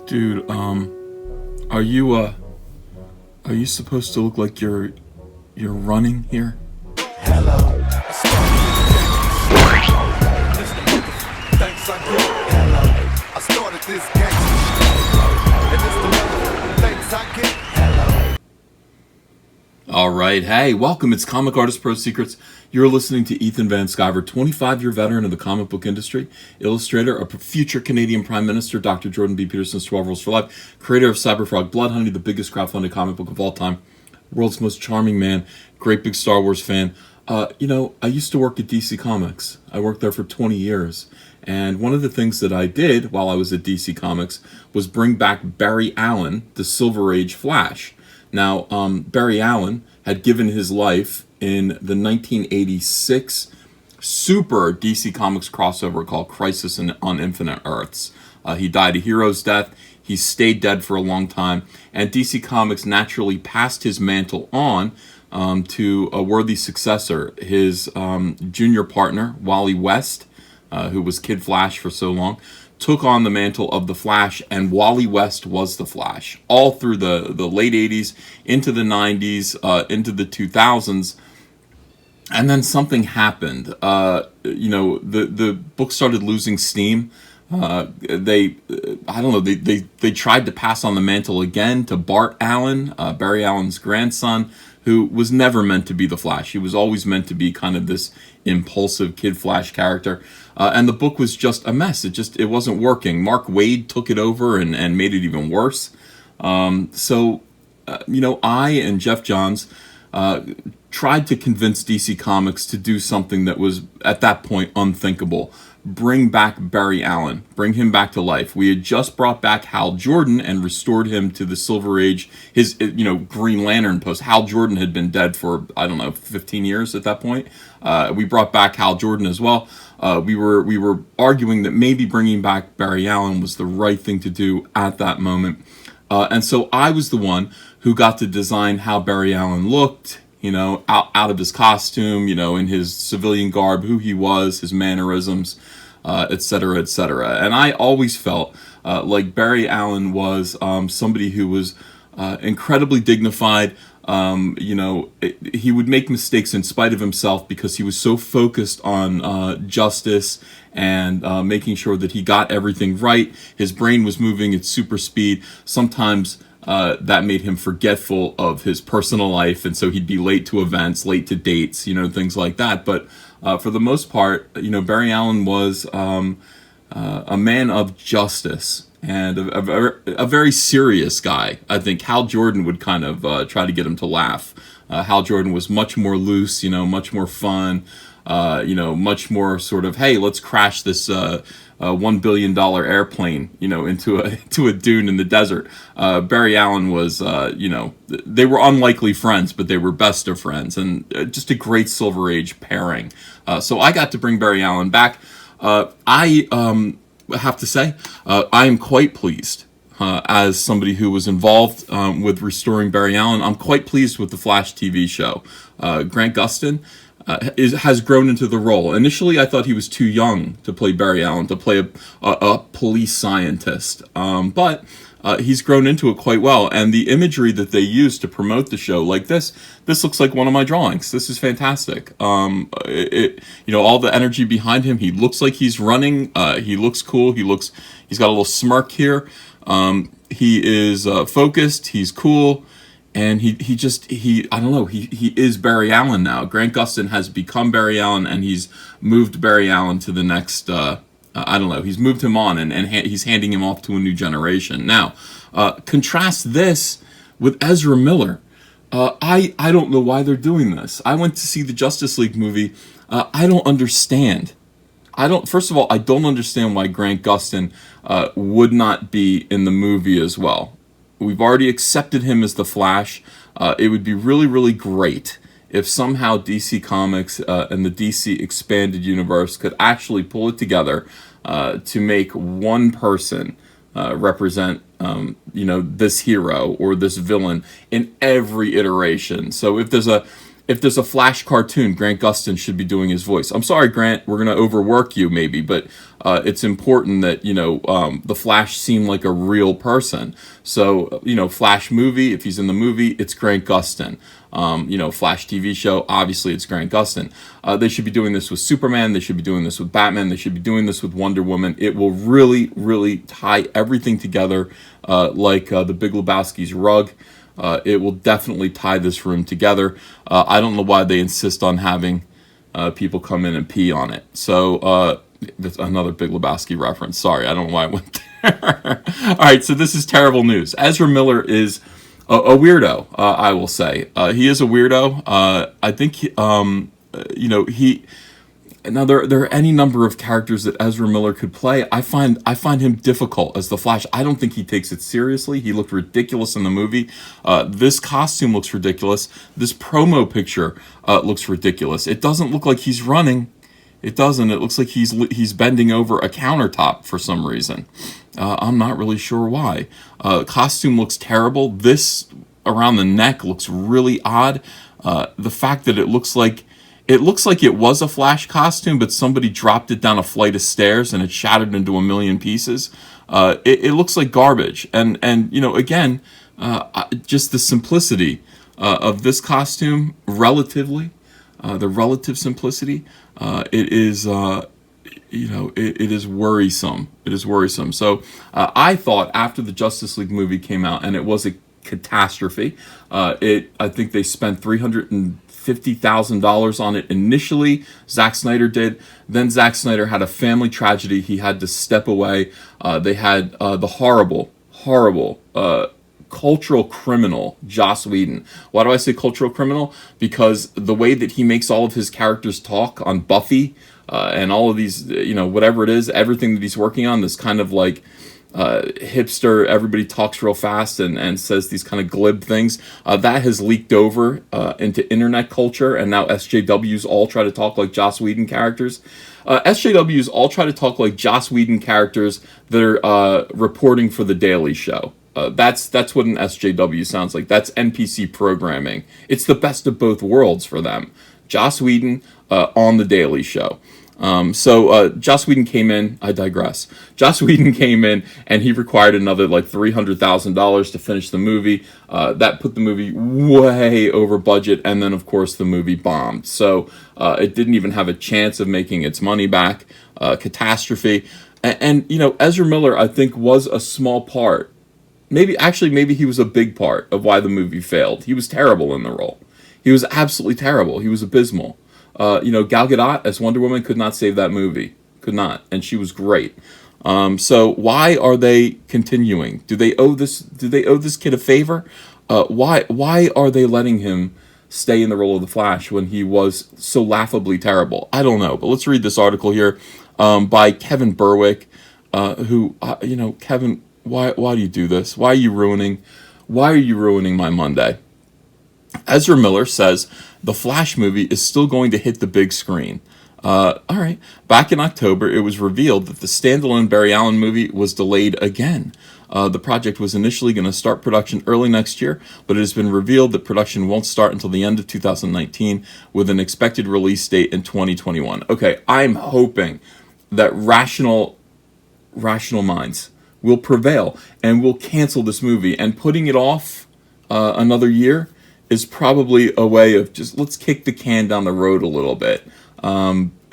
Dude, are you are you supposed to look like you're running here? Hello. Thanks I get. Hello. I started this gangsta shit. And it's the thanks I get. Hello. All right, hey, welcome. It's Comic Artist Pro Secrets. You're listening to Ethan Van Sciver, 25-year veteran of the comic book industry, illustrator, a future Canadian Prime Minister, Dr. Jordan B. Peterson's 12 Rules for Life, creator of Cyberfrog Blood Honey, the biggest crowdfunded comic book of all time, world's most charming man, great big Star Wars fan. I used to work at DC Comics. I worked there for 20 years. And one of the things that I did while I was at DC Comics was bring back Barry Allen, the Silver Age Flash. Now, Barry Allen had given his life in the 1986 super DC Comics crossover called Crisis on Infinite Earths. He died a hero's death. He stayed dead for a long time. And DC Comics naturally passed his mantle on to a worthy successor, his junior partner, Wally West, who was Kid Flash for so long, took on the mantle of the Flash, and Wally West was the Flash all through the late 80s, into the 90s, into the 2000s. And then something happened. The book started losing steam. They tried to pass on the mantle again to Bart Allen, Barry Allen's grandson, who was never meant to be the Flash. He was always meant to be kind of this impulsive Kid Flash character. And the book was just a mess. It wasn't working. Mark Waid took it over and made it even worse. I and Jeff Johns tried to convince DC Comics to do something that was, at that point, unthinkable. Bring back Barry Allen. Bring him back to life. We had just brought back Hal Jordan and restored him to the Silver Age, his, Green Lantern post. Hal Jordan had been dead for, 15 years at that point. We brought back Hal Jordan as well. We were arguing that maybe bringing back Barry Allen was the right thing to do at that moment. And so I was the one who got to design how Barry Allen looked, out of his costume, in his civilian garb, who he was, his mannerisms, et cetera, et cetera. And I always felt like Barry Allen was somebody who was incredibly dignified. He would make mistakes in spite of himself because he was so focused on justice and making sure that he got everything right. His brain was moving at super speed. Sometimes that made him forgetful of his personal life, and so he'd be late to events, late to dates, things like that. But for the most part, Barry Allen was a man of justice and a very serious guy. I think Hal Jordan would kind of try to get him to laugh. Hal Jordan was much more loose, much more fun, much more sort of, hey, let's crash this $1 billion airplane, into a dune in the desert. Barry Allen was, they were unlikely friends, but they were best of friends, and just a great Silver Age pairing. So I got to bring Barry Allen back. I have to say, I am quite pleased. As somebody who was involved with restoring Barry Allen, I'm quite pleased with the Flash TV show. Grant Gustin has grown into the role. Initially, I thought he was too young to play Barry Allen, to play a police scientist. But he's grown into it quite well. And the imagery that they use to promote the show, like this looks like one of my drawings. This is fantastic. All the energy behind him. He looks like he's running. He looks cool. He's got a little smirk here. He is focused. He's cool. And he is Barry Allen now. Grant Gustin has become Barry Allen, and he's moved Barry Allen to the next, he's moved him on, and he's handing him off to a new generation. Now, contrast this with Ezra Miller. I don't know why they're doing this. I went to see the Justice League movie. I don't understand. First of all, I don't understand why Grant Gustin would not be in the movie as well. We've already accepted him as the Flash. It would be really, really great if somehow DC Comics and the DC Expanded Universe could actually pull it together to make one person represent, this hero or this villain in every iteration. So if there's if there's a Flash cartoon, Grant Gustin should be doing his voice. I'm sorry, Grant, we're going to overwork you maybe, but it's important that, the Flash seem like a real person. So, Flash movie, if he's in the movie, it's Grant Gustin. Flash TV show, obviously it's Grant Gustin. They should be doing this with Superman. They should be doing this with Batman. They should be doing this with Wonder Woman. It will really, really tie everything together like the Big Lebowski's rug. It will definitely tie this room together. I don't know why they insist on having people come in and pee on it. So that's another Big Lebowski reference. Sorry, I don't know why I went there. All right, so this is terrible news. Ezra Miller is a weirdo, I will say. He is a weirdo. I think, he... Now there are any number of characters that Ezra Miller could play. I find him difficult as the Flash. I don't think he takes it seriously. He looked ridiculous in the movie. This costume looks ridiculous. This promo picture looks ridiculous. It doesn't look like he's running. It doesn't. It looks like he's bending over a countertop for some reason. I'm not really sure why. Costume looks terrible. This around the neck looks really odd. The fact that it looks like it was a Flash costume, but somebody dropped it down a flight of stairs and it shattered into a million pieces. It looks like garbage. And again, just the simplicity of this costume, relatively, the relative simplicity, it is worrisome. It is worrisome. So I thought after the Justice League movie came out, and it was a catastrophe, I think they spent $350,000 on it initially. Zack Snyder did. Then Zack Snyder had a family tragedy. He had to step away. They had the horrible cultural criminal Joss Whedon. Why do I say cultural criminal? Because the way that he makes all of his characters talk on Buffy and all of these, whatever it is, everything that he's working on, this kind of like hipster, everybody talks real fast and says these kind of glib things, that has leaked over into internet culture, and now SJWs all try to talk like Joss Whedon characters. SJWs all try to talk like Joss Whedon characters that are reporting for The Daily Show. That's what an SJW sounds like. That's NPC programming. It's the best of both worlds for them. Joss Whedon on The Daily Show. So Joss Whedon came in. I digress. Joss Whedon came in and he required another like $300,000 to finish the movie. That put the movie way over budget, and then of course the movie bombed. So it didn't even have a chance of making its money back. Catastrophe. And Ezra Miller, I think, was a small part. Maybe he was a big part of why the movie failed. He was terrible in the role. He was absolutely terrible. He was abysmal. Gal Gadot as Wonder Woman could not save that movie. Could not. And she was great. So why are they continuing? Do they owe this kid a favor? Why are they letting him stay in the role of the Flash when he was so laughably terrible? I don't know. But let's read this article here by Kevin Berwick, who, Kevin, why do you do this? Why are you ruining my Monday? Ezra Miller says the Flash movie is still going to hit the big screen. All right. Back in October, it was revealed that the standalone Barry Allen movie was delayed again. The project was initially going to start production early next year, but it has been revealed that production won't start until the end of 2019, with an expected release date in 2021. Okay, I'm hoping that rational minds will prevail and will cancel this movie, and putting it off another year is probably a way of just, let's kick the can down the road a little bit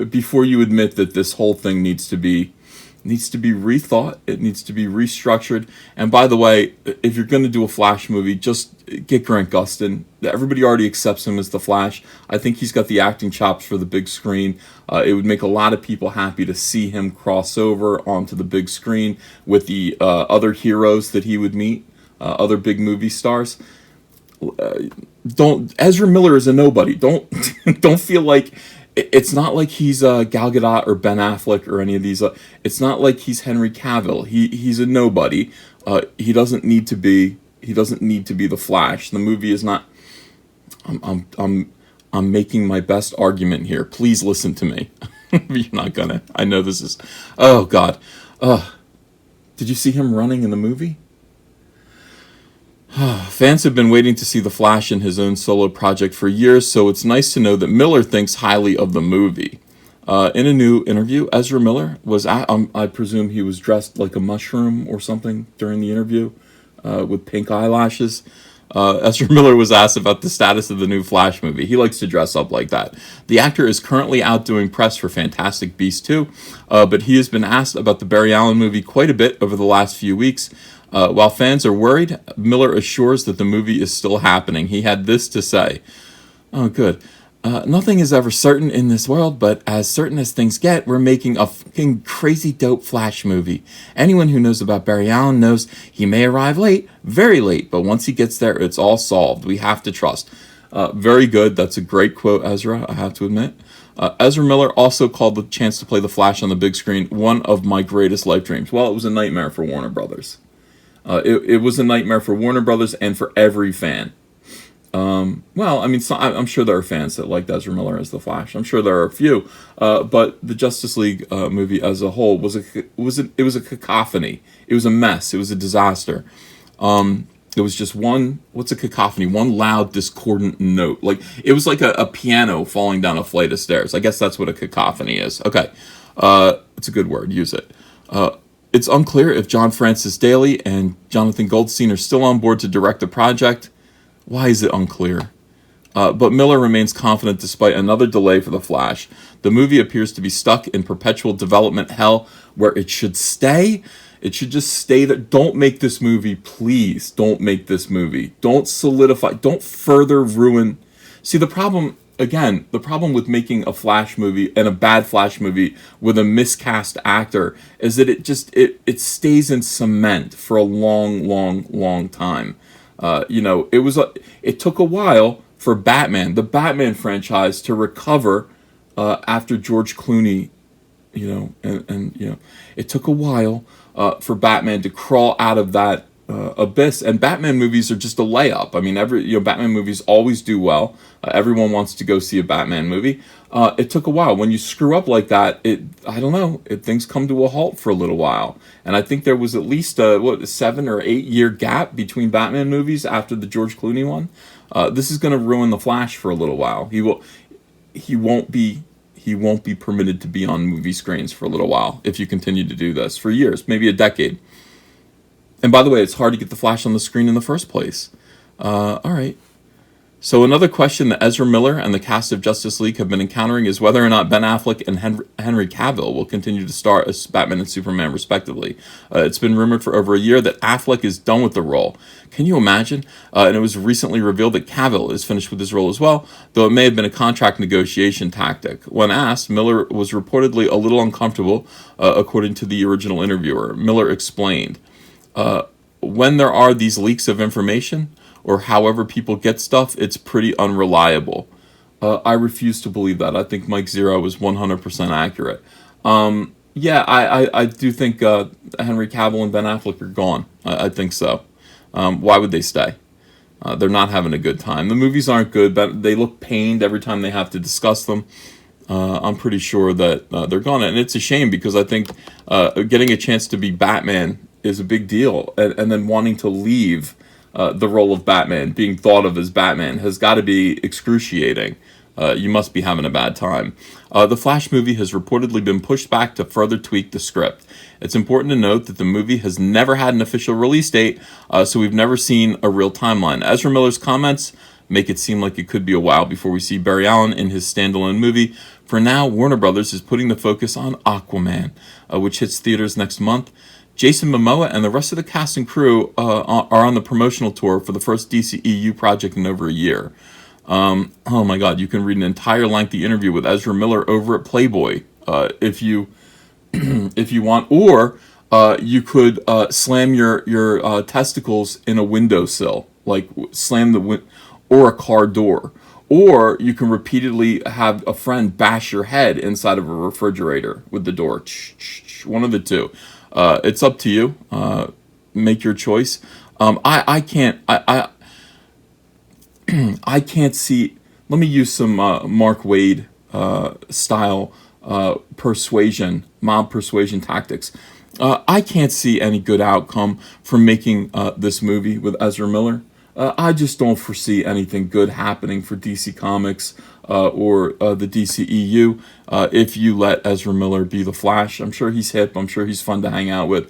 before you admit that this whole thing needs to be rethought. It needs to be restructured. And by the way, if you're going to do a Flash movie, just get Grant Gustin. Everybody already accepts him as the Flash. I think he's got the acting chops for the big screen. It would make a lot of people happy to see him cross over onto the big screen with the other heroes that he would meet, other big movie stars. Ezra Miller is a nobody. Don't feel like, it's not like he's Gal Gadot or Ben Affleck or any of these. It's not like he's Henry Cavill. He's a nobody. He doesn't need to be the Flash. The movie is not. I'm making my best argument here. Please listen to me. You're not gonna. I know this is. Oh God. Did you see him running in the movie? Fans have been waiting to see the Flash in his own solo project for years, so it's nice to know that Miller thinks highly of the movie. In a new interview, Ezra Miller was I presume he was dressed like a mushroom or something during the interview, with pink eyelashes. Ezra Miller was asked about the status of the new Flash movie. He likes to dress up like that. The actor is currently out doing press for Fantastic Beasts 2, but he has been asked about the Barry Allen movie quite a bit over the last few weeks. While fans are worried, Miller assures that the movie is still happening. He had this to say. Oh, good. Nothing is ever certain in this world, but as certain as things get, we're making a fucking crazy dope Flash movie. Anyone who knows about Barry Allen knows he may arrive late, very late, but once he gets there, it's all solved. We have to trust. Very good. That's a great quote, Ezra, I have to admit. Ezra Miller also called the chance to play the Flash on the big screen one of my greatest life dreams. Well, it was a nightmare for Warner Brothers. It was a nightmare for Warner Brothers and for every fan. Well, I mean, I'm sure there are fans that liked Ezra Miller as the Flash. I'm sure there are a few, but the Justice League movie as a whole was a cacophony. It was a mess. It was a disaster. It was just what's a cacophony? One loud, discordant note. Like it was like a piano falling down a flight of stairs. I guess that's what a cacophony is. Okay, it's a good word. Use it. It's unclear if John Francis Daley and Jonathan Goldstein are still on board to direct the project. Why is it unclear? But Miller remains confident despite another delay for The Flash. The movie appears to be stuck in perpetual development hell where it should stay. It should just stay there. Don't make this movie, please. Don't make this movie. Don't solidify. Don't further ruin. See, the problem with making a Flash movie and a bad Flash movie with a miscast actor is that it stays in cement for a long, long, long time. It took a while for the Batman franchise to recover after George Clooney, it took a while for Batman to crawl out of that abyss. And Batman movies are just a layup. I mean, Batman movies always do well. Everyone wants to go see a Batman movie. It took a while. When you screw up like that, things come to a halt for a little while. And I think there was at least a 7 or 8 year gap between Batman movies after the George Clooney one. This is going to ruin the Flash for a little while. He won't be permitted to be on movie screens for a little while if you continue to do this for years, maybe a decade. And by the way, it's hard to get the Flash on the screen in the first place. All right. So another question that Ezra Miller and the cast of Justice League have been encountering is whether or not Ben Affleck and Henry Cavill will continue to star as Batman and Superman, respectively. It's been rumored for over a year that Affleck is done with the role. Can you imagine? And it was recently revealed that Cavill is finished with his role as well, though it may have been a contract negotiation tactic. When asked, Miller was reportedly a little uncomfortable, according to the original interviewer. Miller explained, when there are these leaks of information, or however people get stuff, it's pretty unreliable. I refuse to believe that. I think Mike Zero was 100% accurate. I do think Henry Cavill and Ben Affleck are gone. I think so. Why would they stay? They're not having a good time. The movies aren't good, but they look pained every time they have to discuss them. I'm pretty sure that they're gone. And it's a shame because I think getting a chance to be Batman is a big deal. And then wanting to leave the role of Batman, being thought of as Batman, has got to be excruciating. You must be having a bad time. The Flash movie has reportedly been pushed back to further tweak the script. It's important to note that the movie has never had an official release date, so we've never seen a real timeline. Ezra Miller's comments make it seem like it could be a while before we see Barry Allen in his standalone movie. For now, Warner Brothers is putting the focus on Aquaman, which hits theaters next month. Jason Momoa and the rest of the cast and crew are on the promotional tour for the first DCEU project in over a year. Oh my God, you can read an entire lengthy interview with Ezra Miller over at Playboy if you want, or you could slam your testicles in a windowsill, like slam or a car door, or you can repeatedly have a friend bash your head inside of a refrigerator with the door. One of the two. It's up to you. Make your choice. I can't see. Let me use some Mark Wade style persuasion, mob persuasion tactics. I can't see any good outcome from making this movie with Ezra Miller. I just don't foresee anything good happening for DC Comics or the DCEU if you let Ezra Miller be the Flash. I'm sure he's hip. I'm sure he's fun to hang out with.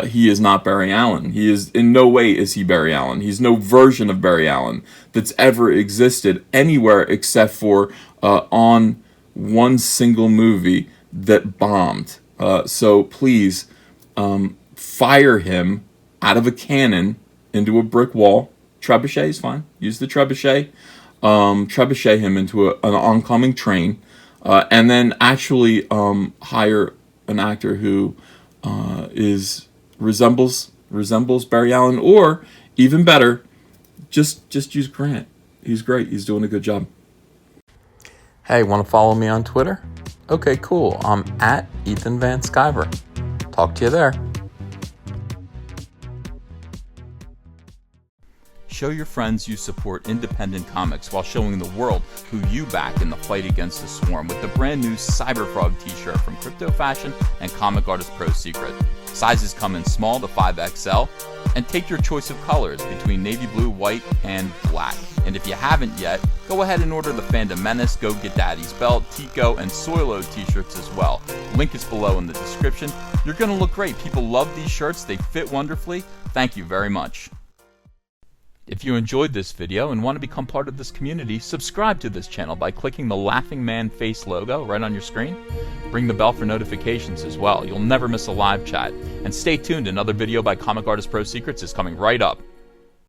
He is not Barry Allen. He is in no way is he Barry Allen. He's no version of Barry Allen that's ever existed anywhere except for on one single movie that bombed. So please fire him out of a cannon into a brick wall. Trebuchet is fine. Use the trebuchet. Trebuchet him into an oncoming train, and then actually hire an actor who resembles Barry Allen, or even better, just use Grant. He's great. He's doing a good job. Hey, want to follow me on Twitter? Okay, cool. I'm at Ethan Van Sciver. Talk to you there. Show your friends you support independent comics while showing the world who you back in the fight against the swarm with the brand new Cyberfrog t-shirt from Crypto Fashion and Comic Artist Pro Secret. Sizes come in small to 5XL, and take your choice of colors between navy blue, white, and black. And if you haven't yet, go ahead and order the Fandom Menace, Go Get Daddy's Belt, Tico, and Soilo t-shirts as well. Link is below in the description. You're going to look great. People love these shirts. They fit wonderfully. Thank you very much. If you enjoyed this video and want to become part of this community, subscribe to this channel by clicking the Laughing Man face logo right on your screen. Ring the bell for notifications as well. You'll never miss a live chat. And stay tuned, another video by Comic Artist Pro Secrets is coming right up.